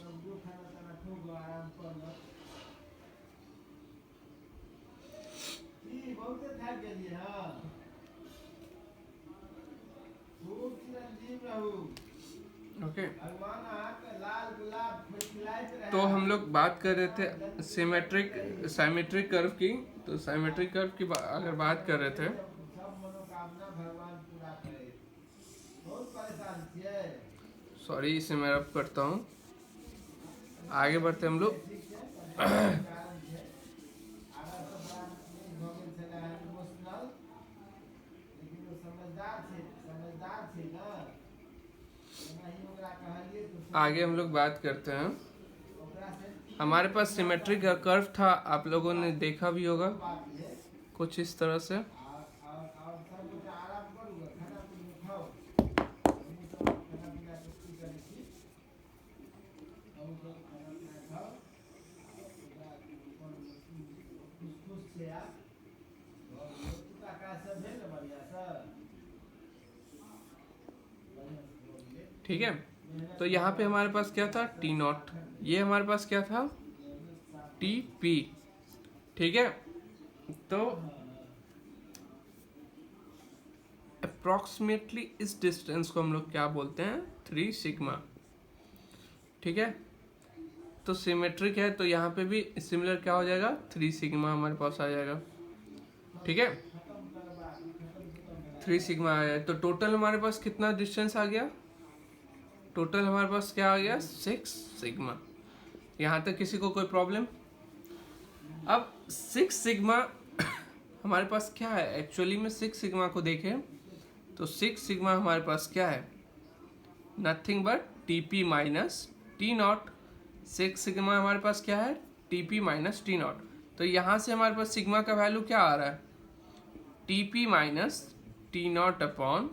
ओके तो हम लोग बात कर रहे थे साइमेट्रिक कर्व की। तो साइमेट्रिक कर्व की अगर बात कर रहे थे, सॉरी इसे मैं रब करता हूँ, आगे बढ़ते हम लोग। आगे हम लोग बात करते हैं, हमारे पास सिमेट्रिक कर्व था, आप लोगों ने देखा भी होगा कुछ इस तरह से। ठीक है, तो यहाँ पे हमारे पास क्या था, T0, ये हमारे पास क्या था, TP, ठीक है। तो अप्रोक्सीमेटली इस डिस्टेंस को हम लोग क्या बोलते हैं, 3 सिग्मा, ठीक है। तो सिमेट्रिक है तो यहाँ पे भी सिमिलर क्या हो जाएगा, 3 सिग्मा हमारे पास आ जाएगा, ठीक है। 3 सिग्मा आया, तो टोटल हमारे पास कितना डिस्टेंस आ गया, टोटल हमारे पास क्या आ गया, 6 सिग्मा। यहाँ तक किसी को कोई प्रॉब्लम? अब 6 सिग्मा हमारे पास क्या है, एक्चुअली में 6 सिग्मा को देखें तो 6 सिग्मा हमारे पास क्या है, nothing but TP minus T0। 6 sigma हमारे पास क्या है, TP माइनस T0। तो यहाँ से हमारे पास सिग्मा का वैल्यू क्या आ रहा है, TP minus T0 upon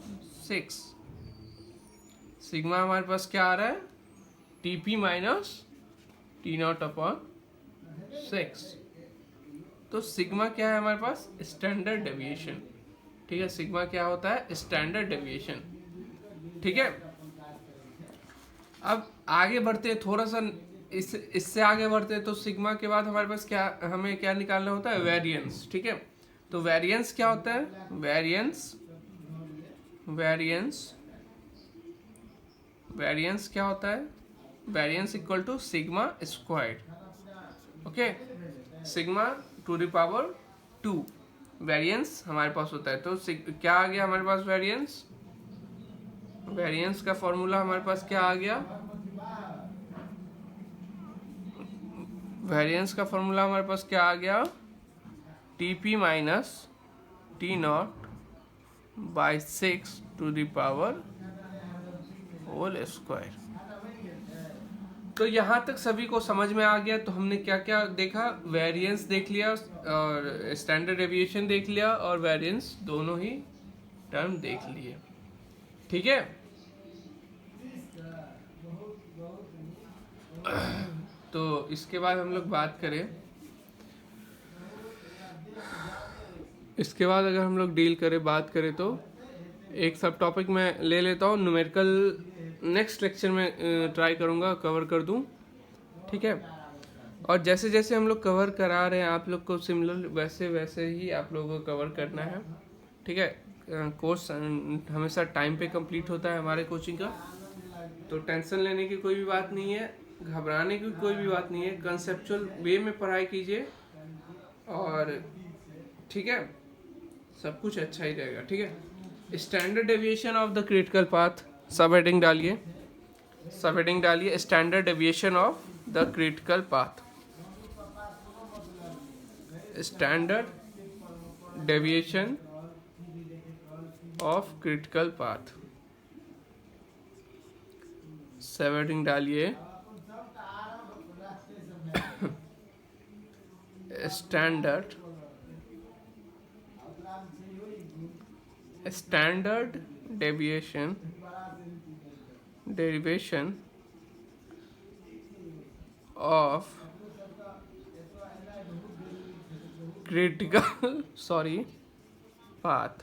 6। Sigma हमारे पास क्या आ रहा है, TP माइनस T0 अपॉन 6। तो सिग्मा क्या है हमारे पास, स्टैंडर्ड डेविएशन। ठीक है, सिग्मा क्या होता है, स्टैंडर्ड डेविएशन। ठीक है, अब आगे बढ़ते थोड़ा सा, इससे आगे बढ़ते तो सिग्मा के बाद हमारे पास क्या, हमें क्या निकालना होता है, वेरिएंस। ठीक है, तो वेरिएंस क्या होता है, वेरिएंस क्या होता है, variance equal to sigma squared. Okay, sigma to the power 2 variance हमारे पास होता है। तो क्या आ गया हमारे पास, वेरिएंस का फॉर्मूला हमारे पास क्या आ गया, वेरिएंस का फॉर्मूला हमारे पास क्या आ गया, TP minus T0 by 6 to the power whole square. तो यहाँ तक सभी को समझ में आ गया। तो हमने क्या क्या देखा, वेरिएंस देख लिया और स्टैंडर्ड डेविएशन देख लिया और वेरिएंस, दोनों ही टर्म देख लिए। ठीक है, तो इसके बाद हम लोग बात करें, इसके बाद अगर हम लोग डील करें, बात करें तो एक सब टॉपिक मैं ले लेता हूँ, न्यूमेरिकल नेक्स्ट लेक्चर में ट्राई करूँगा कवर कर दूँ। ठीक है, और जैसे जैसे हम लोग कवर करा रहे हैं आप लोग को सिमिलर, वैसे वैसे ही आप लोगों को कवर करना है। ठीक है, कोर्स हमेशा टाइम पे कंप्लीट होता है हमारे कोचिंग का, तो टेंशन लेने की कोई भी बात नहीं है, घबराने की कोई भी बात नहीं है। कंसेप्चुअल वे में पढ़ाई कीजिए और ठीक है, सब कुछ अच्छा ही रहेगा। ठीक है, standard deviation of the critical path, सब हेडिंग डालिए, standard deviation of the critical path, standard deviation of critical path, सब हेडिंग डालिए, standard deviation of critical path,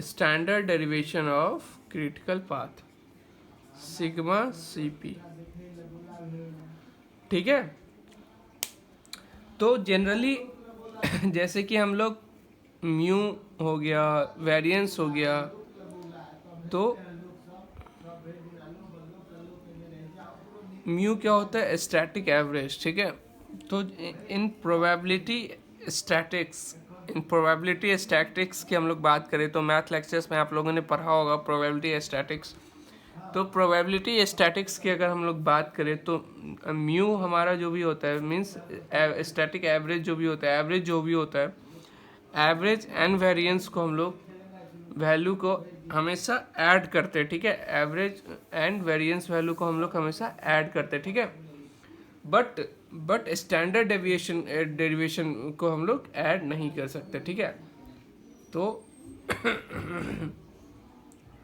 standard derivation of critical path, sigma CP। ठीक है, तो generally जैसे कि हम लोग म्यू हो गया, वेरिएंस हो गया, तो म्यू क्या होता है, स्टैटिक एवरेज। ठीक है, तो इन प्रोबेबिलिटी स्टैटिक्स की हम लोग बात करें तो मैथ लेक्चर्स में आप लोगों ने पढ़ा होगा प्रोबेबिलिटी स्टैटिक्स। तो प्रोबेबिलिटी स्टैटिक्स की अगर हम लोग बात करें तो म्यू हमारा जो भी होता है, मींस स्टैटिक एवरेज जो भी होता है, एवरेज एंड वेरिएंस को हम लोग वैल्यू को हमेशा ऐड करते हैं। ठीक है, एवरेज एंड वेरिएंस वैल्यू को हम लोग हमेशा ऐड करते हैं। ठीक है, बट स्टैंडर्ड डेरिवेशन को हम लोग ऐड नहीं कर सकते। ठीक है, तो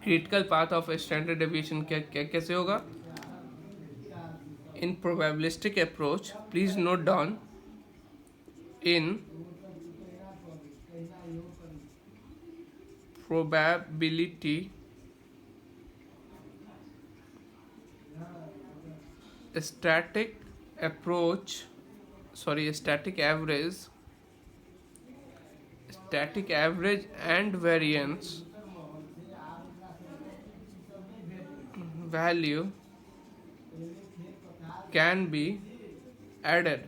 critical path of standard deviation कैसे होगा, in probabilistic approach, please note down, in probability static average and variance value can be added।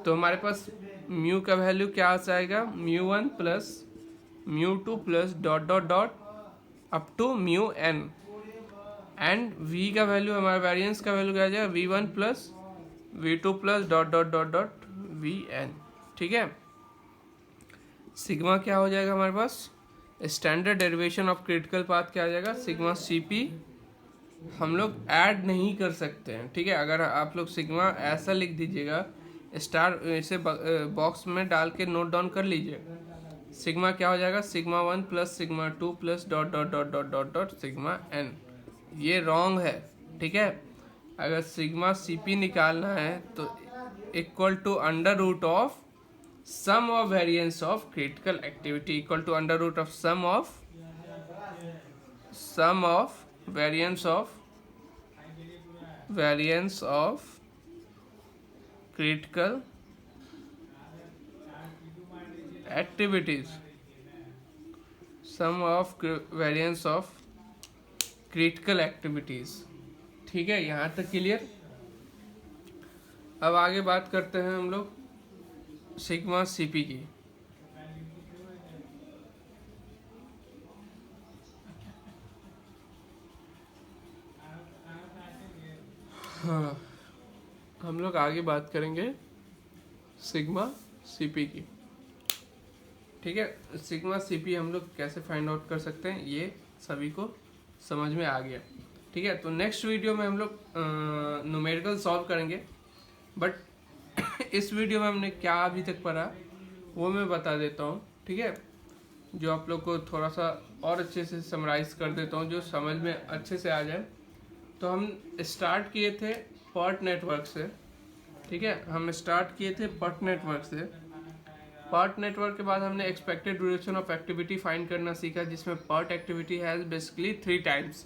तो हमारे पास म्यू का वैल्यू क्या आ जाएगा, μ1 plus μ2 plus dot dot dot up to μn, and v का value, हमारा वेरिएंस का वैल्यू क्या आ जाएगा, v1 plus v2 plus dot dot dot dot vn। ठीक है, सिग्मा क्या हो जाएगा हमारे पास, standard derivation of critical path क्या आ जाएगा, सिग्मा CP हम लोग ऐड नहीं कर सकते हैं। ठीक है, अगर आप लोग सिग्मा ऐसा लिख दीजिएगा, स्टार इसे बॉक्स में डाल के नोट डाउन कर लीजिए, सिग्मा क्या हो जाएगा, sigma 1 plus sigma 2 plus dot dot dot dot dot dot sigma n। ये रॉन्ग है, ठीक है। अगर सिग्मा CP निकालना है तो equal to under root of sum of variance of critical activity, equal to under root of sum of variance of critical activities, sum of variance of critical activities। ठीक है, यहाँ तक क्लियर। अब आगे बात करते हैं हम लोग सिग्मा CP की। हाँ, हम लोग आगे बात करेंगे सिग्मा CP की। ठीक है, सिग्मा CP हम लोग कैसे फाइंड आउट कर सकते हैं, ये सभी को समझ में आ गया। ठीक है, तो नेक्स्ट वीडियो में हम लोग न्यूमेरिकल सॉल्व करेंगे, बट इस वीडियो में हमने क्या अभी तक पढ़ा वो मैं बता देता हूँ। ठीक है, जो आप लोग को थोड़ा सा और अच्छे से समराइज कर देता हूँ, जो समझ में अच्छे से आ जाए। तो हम स्टार्ट किए थे पर्ट नेटवर्क से। ठीक है, हम स्टार्ट किए थे पर्ट नेटवर्क से। पर्ट नेटवर्क के बाद हमने expected duration of activity find करना सीखा, जिसमें PERT activity has basically 3 times.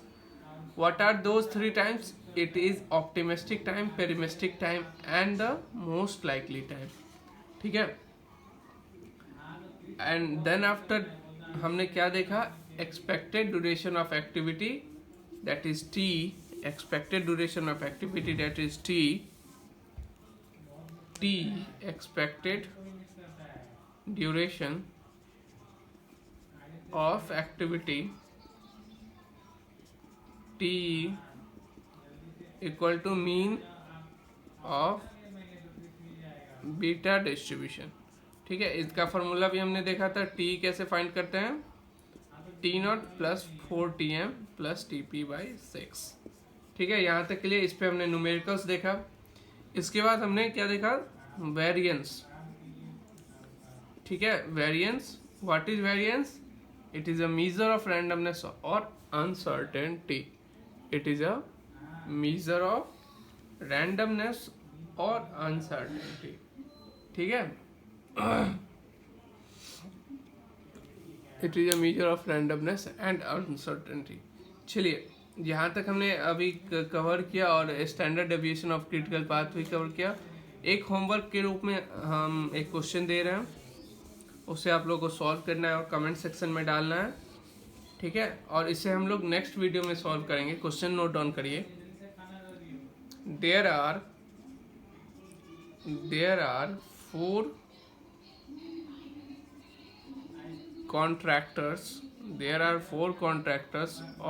What are those 3 times? It is optimistic time, pessimistic time and the most likely time. ठीक है, एंड देन आफ्टर हमने क्या देखा, expected duration of activity that is T, expected duration of activity that is T expected duration of activity T equal to mean of beta distribution. ठीक है, इसका formula भी हमने देखा था। T कैसे फाइंड करते हैं, T0 plus 4Tm plus TP/6। ठीक है, यहाँ तक के लिए इस पे हमने न्यूमेरिकल्स देखा। इसके बाद हमने क्या देखा, वेरिएंस। ठीक है, variance, what is variance? It is a measure of randomness और uncertainty. It is a measure of randomness और अनसर्टेनिटी। ठीक है, it is a measure of randomness and uncertainty. चलिए, यहाँ तक हमने अभी कवर किया और standard deviation of critical path भी कवर किया। एक होमवर्क के रूप में हम एक क्वेश्चन दे रहे हैं, उसे आप लोगों को सॉल्व करना है और कमेंट सेक्शन में डालना है। ठीक है, और इसे हम लोग नेक्स्ट वीडियो में सॉल्व करेंगे। क्वेश्चन नोट डाउन करिए। There are 4 contractors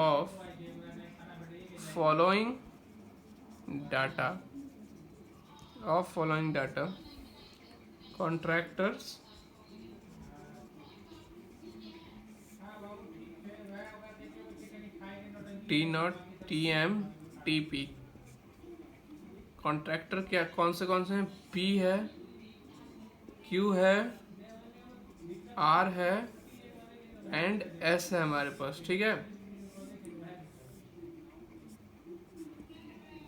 of following data contractors T0 TM TP। Contractor क्या कौन से हैं? P है, Q है, R है एंड S है हमारे पास। ठीक है,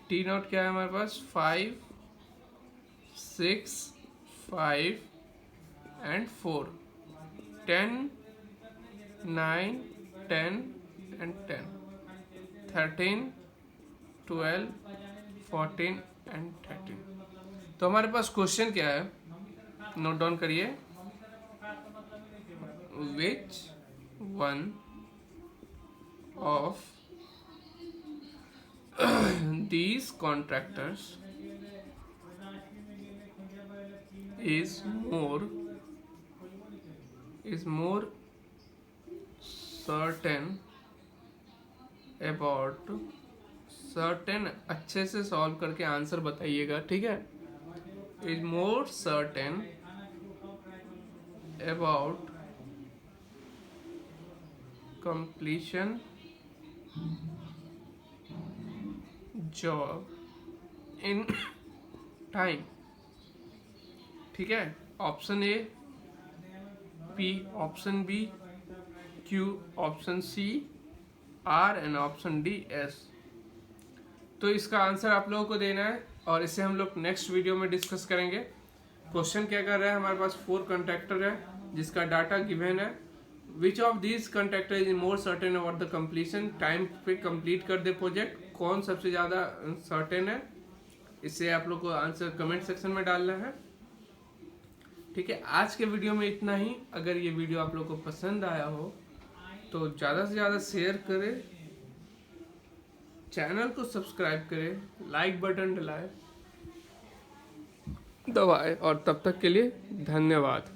T0 क्या है हमारे पास, 5 6 5 एंड 4, 10 9 10 एंड 10, 13 12 14 एंड 13। तो हमारे पास क्वेश्चन क्या है, नोट डाउन करिए। Which one of these contractors is more certain about certain, अच्छे से सॉल्व करके आंसर बताइएगा। ठीक है, is more certain about completion job in time। ठीक है, option A P option B, Q option C, R and option D S। तो इसका आंसर आप लोगों को देना है और इसे हम लोग नेक्स्ट वीडियो में डिस्कस करेंगे। क्वेश्चन क्या कर रहा है, हमारे पास 4 कंट्रैक्टर है जिसका डाटा गिवन है। Which of these contractor is more certain about the completion, time पे कंप्लीट कर दे प्रोजेक्ट, कौन सबसे ज़्यादा सर्टेन है। इससे आप लोग को आंसर कमेंट सेक्शन में डालना है। ठीक है, आज के वीडियो में इतना ही। अगर ये वीडियो आप लोग को पसंद आया हो तो ज़्यादा से ज़्यादा शेयर करें, चैनल को सब्सक्राइब करें, लाइक बटन दबाएं और तब तक के लिए धन्यवाद।